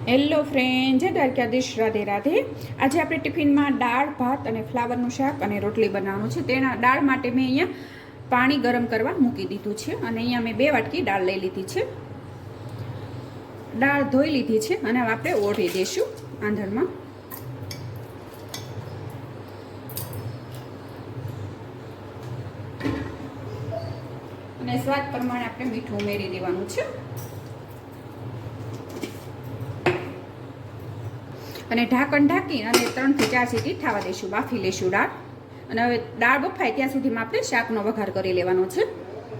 Hello friend, જય દ્વારકાધીશ, રાધે રાધે. આજે આપણે ટિફિનમાં દાળ ભાત અને ફ્લાવરનું શાક અને રોટલી બનાવવાનું છે. તેના દાળ માટે મેં અહીંયા પાણી ગરમ કરવા મૂકી દીધું છે અને અહીંયા મેં 2 વાટકી દાળ લઈ લીધી છે. દાળ ધોઈ લીધી છે અને હવે આપણે ઓઢી દઈશું આંધણમાં. અને સ્વાદ પ્રમાણે આપણે મીઠું ઉમેરી દેવાનું છે. અને ઢાંકણ ઢાંકી અને 3 થી 4 સીટી થવા દઈશું, બાફી લઈશું દાળ. અને હવે દાળ બફાય ત્યાં સુધીમાં આપણે શાકનો વઘાર કરી લેવાનો છે.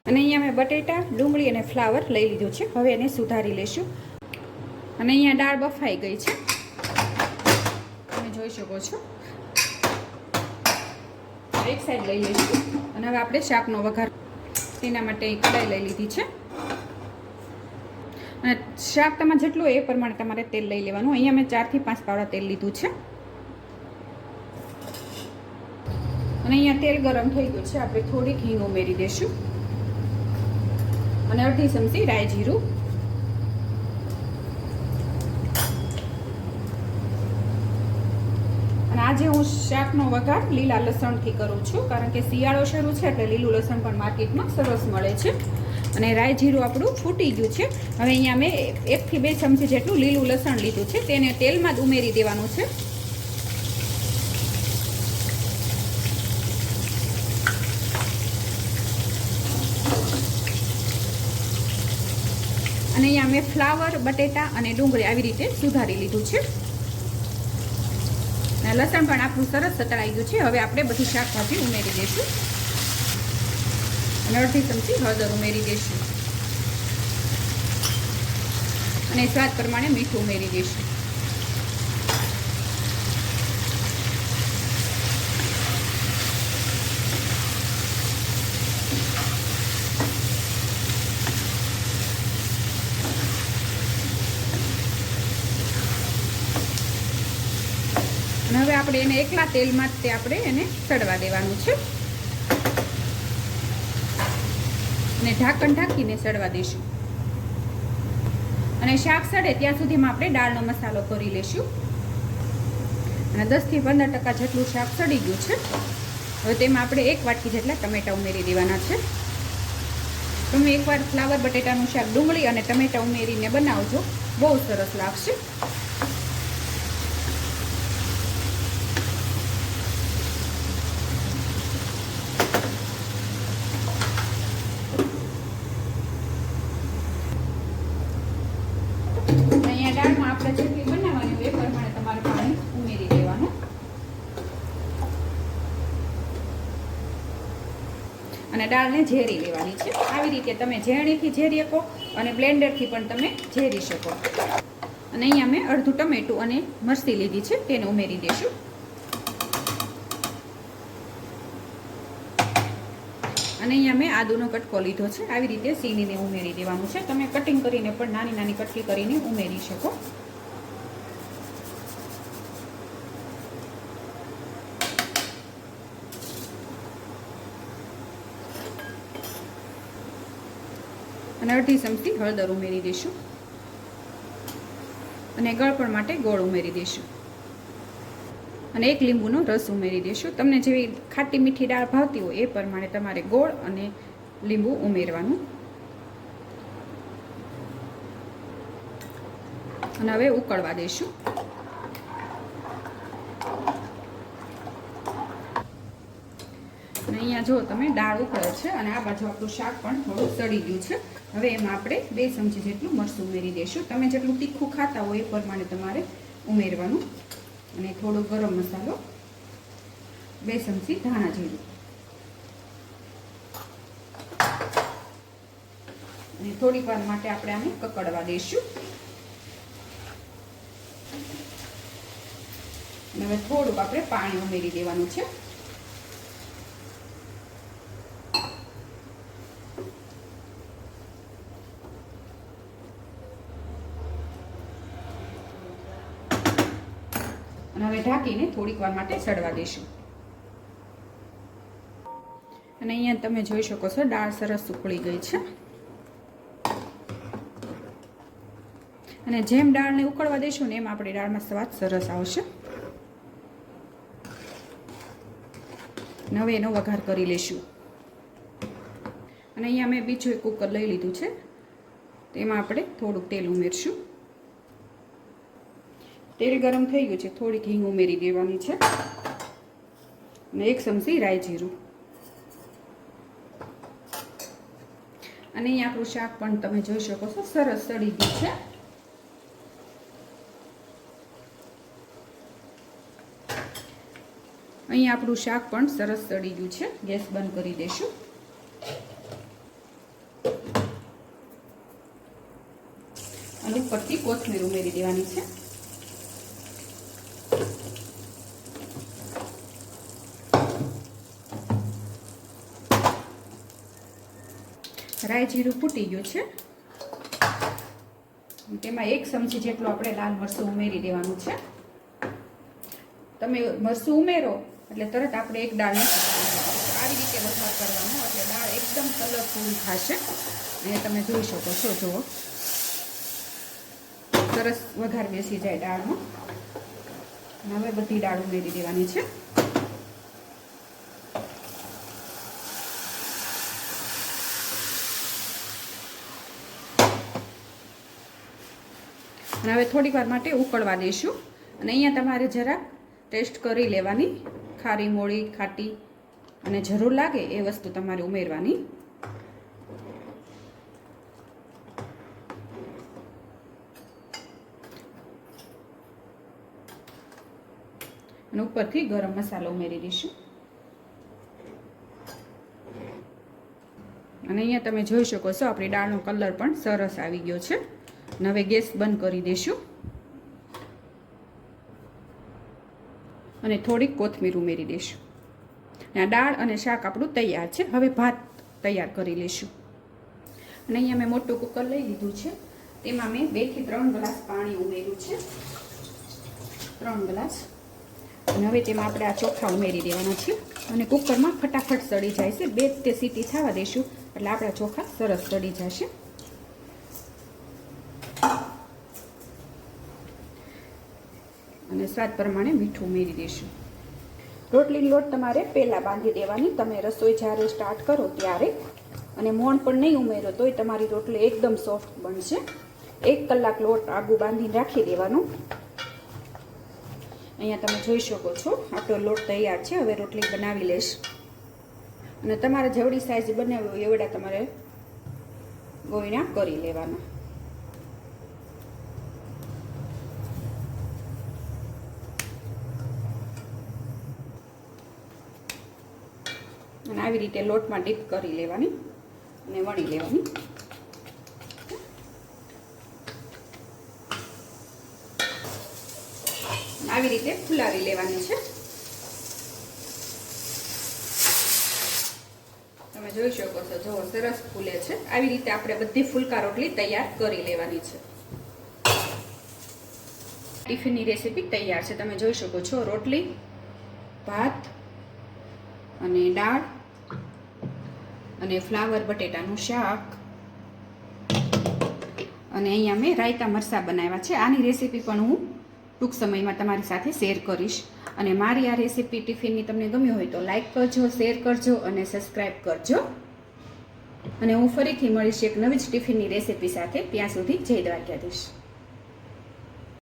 અને અહીંયા મેં બટેટા, ડુંગળી અને ફ્લાવર લઈ લીધું છે. હવે એને સુધારી લઈશું. અને અહીંયા દાળ બફાઈ ગઈ છે, તમે જોઈ શકો છો. એક સાઈડ લઈ લઈશું અને હવે આપણે શાકનો વઘાર તેના માટે કઢાઈ લઈ લીધી છે. અને શાક તમારે જેટલું એ પ્રમાણે તમારે તેલ લઈ લેવાનું. અહીંયા મેં 4 થી 5 પાવડા તેલ લીધું છે. અને અહીંયા તેલ ગરમ થઈ ગયું છે. આપણે થોડીક હિંગ ઉમેરી દઈશું અને અડધી ચમચી રાઈ જીરું. અને આજે હું શાકનો વઘાર લીલા લસણથી કરું છું, કારણ કે શિયાળો શરૂ છે એટલે લીલું લસણ પણ માર્કેટમાં સરસ મળે છે. અને રાઈ જીરું આપણું ફૂટી ગયું છે. હવે અહીંયા મેં 1 થી 2 ચમચી જેટલું લીલું લસણ લીધું છે, તેને તેલમાં જ ઉમેરી દેવાનું છે. અને અહીંયા મેં ફ્લાવર, બટેટા અને ડુંગળી આવી રીતે સુધારી લીધું છે. અને લસણ પણ આપણું સરસ સતળાઈ ગયું છે. હવે આપણે બધી શાકભાજી ઉમેરી દઈશું અને અડધી ચમચી હળદર ઉમેરી દઈશું અને સ્વાદ પ્રમાણે મીઠું ઉમેરી દઈશું. અને હવે આપણે એને એકલા તેલમાં જ આપણે એને સડવા દેવાનું છે અને ઢાંકણ ઢાંકીને સડવા દઈશું. અને શાક સડે ત્યાં સુધીમાં આપણે દાળનો મસાલો કરી લઈશું. અને 10 થી 15% જેટલું શાક સડી ગયું છે. હવે તેમાં આપણે 1 વાટકી જેટલા ટમેટા ઉમેરી દેવાના છે. તમે એકવાર ફ્લાવર બટેટાનું શાક ડુંગળી અને ટમેટા ઉમેરીને બનાવજો, બહુ સરસ લાગશે. દાળમાં આપણે જેટલી બનાવવાની હોય એ પ્રમાણે તમારે પાણી ઉમેરી દેવાનું. અને દાળને ઝેરી લેવાની છે. આવી રીતે તમે ઝેરણીથી ઝેરી શકો અને બ્લેન્ડરથી પણ તમે ઝેરી શકો. અને અહીંયા મેં અડધું ટમેટું અને મરચી લીધી છે, તેને ઉમેરી દઈશું. અને અહીંયા મેં આદુનો કટકો લીધો છે. આવી રીતે સીણીને ઉમેરી દેવાનું છે. તમે કટિંગ કરીને પણ નાની નાની કટકી કરીને ઉમેરી શકો. અને અડધી ચમચી હળદર ઉમેરી દઈશું અને ગળપણ માટે ગોળ ઉમેરી દઈશું અને 1 લીંબુનો રસ ઉમેરી દઈશું. તમને જેવી ખાટી મીઠી દાળ ભાવતી હોય એ પ્રમાણે તમારે ગોળ અને લીંબુ ઉમેરવાનું. અને હવે ઉકળવા દઈશું. અને અહીંયા જો તમે દાળ ઉકળે છે અને આ બાજુ આપણું શાક પણ થોડું સડી ગયું છે. હવે એમાં આપણે 2 ચમચી જેટલું મરચું ઉમેરી દઈશું. તમે જેટલું તીખું ખાતા હોય એ પ્રમાણે તમારે ઉમેરવાનું. અને થોડો ગરમ મસાલો, 2 ચમચી ધાણા જીરું અને થોડીક વાર માટે આપણે આને કકડવા દઈશું. અને હવે થોડુંક આપણે પાણી ઉમેરી દેવાનું છે. અને હવે ઢાંકીને થોડીક વાર માટે સડવા દઈશું. અને અહીંયા તમે જોઈ શકો છો દાળ સરસ ઉકળી ગઈ છે. અને જેમ દાળને ઉકળવા દઈશું ને એમ આપણી દાળમાં સ્વાદ સરસ આવશે. હવે એનો વઘાર કરી લઈશું. અને અહીંયા મેં બીજું એક કુકર લઈ લીધું છે. તેમાં આપણે થોડુંક તેલ ઉમેરશું. તેલ ગરમ થઈ ગયું છે, થોડીક હિંગ ઉમેરી દેવાની છે અને 1 ચમચી રાઈ જીરું. અને અહીંયા આપણું શાક પણ તમે જોઈ શકો છો સરસ સડી ગયું છે. અહીંયા આપણું શાક પણ સરસ સડી ગયું છે. ગેસ બંધ કરી દઈશું. અને ઉપરથી કોથમીર ઉમેરી દેવાની છે. રાઈ જીરું ફૂટી ગયું છે. તેમાં 1 ચમચી જેટલું આપણે લાલ મરચું ઉમેરી દેવાનું છે. તમે મરચું ઉમેરો એટલે તરત આપણે એક દાળને આવી રીતે વઘાર કરવાનો, એટલે દાળ એકદમ કલરફુલ થશે. અને તમે જોઈ શકો છો, જુઓ સરસ વઘાર બેસી જાય દાળનો. હવે બધી દાળ ઉમેરી દેવાની છે. અને હવે થોડીક વાર માટે ઉકળવા દઈશું. અને અહીંયા તમારે જરા ટેસ્ટ કરી લેવાની, ખારી મોળી ખાટી, અને જરૂર લાગે એ વસ્તુ તમારે ઉમેરવાની. અને ઉપરથી ગરમ મસાલો ઉમેરી દઈશું. અને અહીંયા તમે જોઈ શકો છો આપણી દાળનો કલર પણ સરસ આવી ગયો છે. અને હવે ગેસ બંધ કરી દઈશું અને થોડીક કોથમીર ઉમેરી દઈશું. આ દાળ અને શાક આપણું તૈયાર છે. હવે ભાત તૈયાર કરી લઈશું. અને અહીંયા મેં મોટું કુકર લઈ લીધું છે. તેમાં મેં 2 થી 3 ગ્લાસ પાણી ઉમેર્યું છે. 3 ગ્લાસ. અને હવે તેમાં આપણે આ ચોખા ઉમેરી દેવાના છે. અને કુકરમાં ફટાફટ સડી જાય છે. 2 સીટી થવા દઈશું એટલે આપણા ચોખા સરસ સડી જશે. અને સ્વાદ પ્રમાણે મીઠું ઉમેરી દઈશું. રોટલીનો લોટ તમારે પહેલાં બાંધી દેવાની, તમે રસોઈ જ્યારે સ્ટાર્ટ કરો ત્યારે. અને મોણ પણ નહીં ઉમેરો તોય તમારી રોટલી એકદમ સોફ્ટ બનશે. 1 કલાક લોટ આગું બાંધીને રાખી દેવાનો. અહીંયા તમે જોઈ શકો છો આપણો લોટ તૈયાર છે. હવે રોટલી બનાવી લઈશ. અને તમારે જેવડી સાઈઝ બનાવી હોય એવડા તમારે ગોળણા કરી લેવાના. અને આવી રીતે લોટમાં ડીપ કરી લેવાની અને વણી લેવાની. આવી રીતે ફુલાવી લેવાની છે. તમે જોઈ શકો છો, જો સરસ ફૂલે છે. આવી રીતે આપણે બધી ફુલકા રોટલી તૈયાર કરી લેવાની છે. ટિફિનની રેસીપી તૈયાર છે. તમે જોઈ શકો છો રોટલી, ભાત અને દાળ અને ફ્લાવર બટેટાનું શાક. અને અહીંયા મેં રાયતા મરચાં બનાવ્યા છે. આની રેસીપી પણ હું ટૂંક સમયમાં તમારી સાથે શેર કરીશ. અને મારી આ રેસીપી ટિફિનની તમને ગમ્યું હોય તો લાઈક કરજો, શેર કરજો અને સબસ્ક્રાઈબ કરજો. અને હું ફરીથી મળીશ એક નવી જ ટિફિનની રેસીપી સાથે. ત્યાં સુધી જય દ્વારકાધીશ.